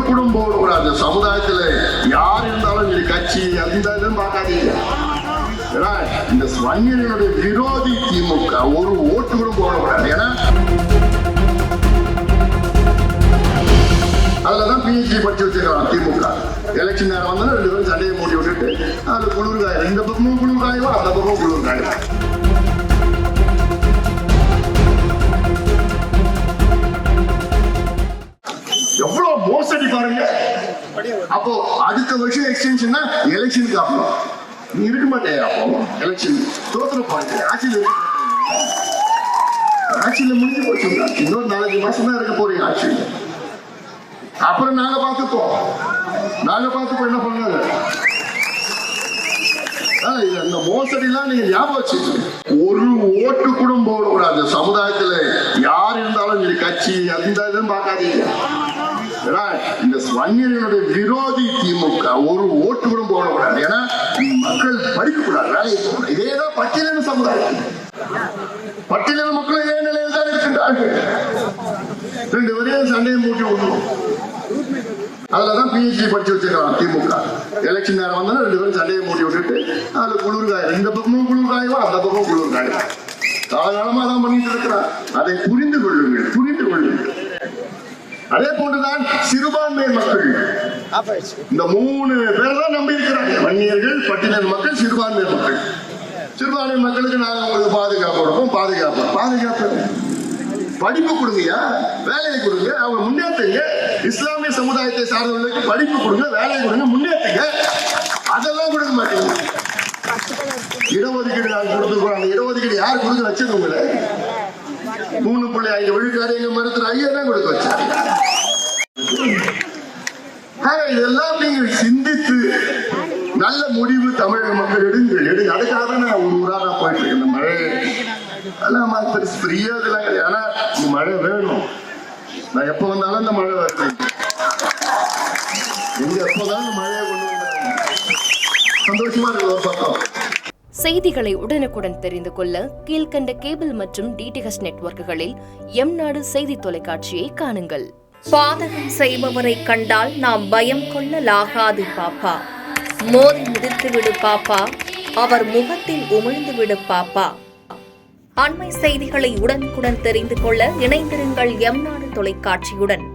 குடும்பம் போடக்கூடாது. சமுதாயத்துல யார் இருந்தாலும் நீ கட்சி எந்த இதுவும் பார்க்காதீங்க. இந்த வன்னியர்களுடைய விரோதி திமுக ஒரு ஓட்டு கூட போடக்கூடாது. ஏன்னா அதுலதான் பிஹெச்டி படிச்சு வச்சிருக்காங்க திமுக. எலெக்ஷன் நேரம் வந்தா 2 பேரும் சண்டையை மூடி விட்டுட்டு அது குளிர்காயம், இந்த பக்கமும் குளிர்காயும் அந்த பக்கமும் குளிர்காயும். எவ்வளவு மோசடி பாருங்க. அப்போ அடுத்த வருஷம் எக்ஸ்டென்ஷன்னா எலெக்ஷனுக்கு அப்புறம் நீ இருக்க மாட்டேன். அப்போ எலெக்ஷன் தோத்துற பாருங்க. ஆட்சியில முடிஞ்சு போச்சு. இன்னொரு 4 மாசம் தான் இருக்க போறீங்க ஆட்சியில். அப்புறம் நாங்க பார்த்துப்போம் என்ன பண்ணாங்க. இந்த மோசடிலாம் நீங்க ஞாபகம் வச்சுக்கோங்க. ஒரு ஓட்டு கூட போடக்கூடாது. சமுதாயத்துல யார் இருந்தாலும் நீ கட்சி எந்த இதுவும் பார்க்காதீங்க. இந்த வன்னியர்களுடைய விரோதி திமுக ஒரு ஓட்டு கூட போடக்கூடாது. ஏன்னா மக்கள் படிக்கக்கூடாது, வேலைக்கு போகணும். இதேதான் பட்டியலின சமுதாயம். பட்டியலின மக்கள் இதே நிலையில் தான் இருக்கின்றார்கள். 2 வரையும் சண்டையை மூட்டி விடணும். அதுலதான் பிஹெச்டி படிச்சு வச்சிருக்காங்க திமுக. எலெக்ஷன் நேரம் வந்தா 2 பேரும் சண்டையை மூடி விட்டுட்டு அதுல குளிர்காயம், இந்த பக்கமும் குளிர்காயும் அந்த பக்கமும் குளிர்காயம். காலகாலமா தான் பண்ணிட்டு இருக்கிறார். அதை புரிந்து கொள்ளுங்கள். அதே போன்றுதான் சிறுபான்மை மக்கள். இந்த 3 பேர் தான் நம்பி இருக்கிறாங்க. வன்னியர்கள், பட்டியல் மக்கள், சிறுபான்மை மக்கள். சிறுபான்மை மக்களுக்கு நாங்கள் உங்களுக்கு பாதுகாப்பு கொடுப்போம். பாதுகாப்பு படிப்பு கொடுங்கயா, வேலையை கொடுங்க, அவங்க முன்னேற்றுங்க. இஸ்லாமிய சமுதாயத்தை சார்ந்தவர்களுக்கு படிப்பு கொடுங்க, வேலையை கொடுங்க, முன்னேற்றுங்க. அதெல்லாம் கொடுக்க மாட்டீங்க. இடஒதுக்கீடு நாங்கள் கொடுத்துருக்கோம். இடஒதுக்கீடு யார் கொடுக்க வச்சது? உங்களை 3.5 விழுக்காடு எங்க மருத்துவ ஐயா தான் கொடுக்க வச்சாங்க. இதெல்லாம் நீங்கள் சிந்தித்து நல்ல முடிவு தமிழக மக்கள் எடுங்க. அதுக்காக தான் நான் ஒரு ஊரா நான் போயிட்டு இருக்கேன். இந்த மழை அதெல்லாம் ஃப்ரீயா இதெல்லாம் கிடையாது. ஆனா இந்த மழை வேணும். நான் எப்ப வந்தாலும் இந்த மழை வருது. எங்க எப்போதான் இந்த மழையை கொண்டு வந்தாங்க சந்தோஷமா இருக்கு ஒரு பக்கம். செய்திகளை உடனுக்குடன் தெரிந்து கொள்ள கீழ்கண்ட கேபிள் மற்றும் டிடிஹெச் நெட்வொர்க்குகளில் எம்நாடு செய்தி தொலைக்காட்சியை காணுங்கள். பாதகம் செய்பவரை கண்டால் நாம் பயம் கொள்ளலாகாது பாப்பா. மோதி மிதித்து விடு பாப்பா, அவர் முகத்தில் உமிழ்ந்து விடு பாப்பா. அண்மை செய்திகளை உடனுக்குடன் தெரிந்து கொள்ள இணைந்திருங்கள் எம்நாடு தொலைக்காட்சியுடன்.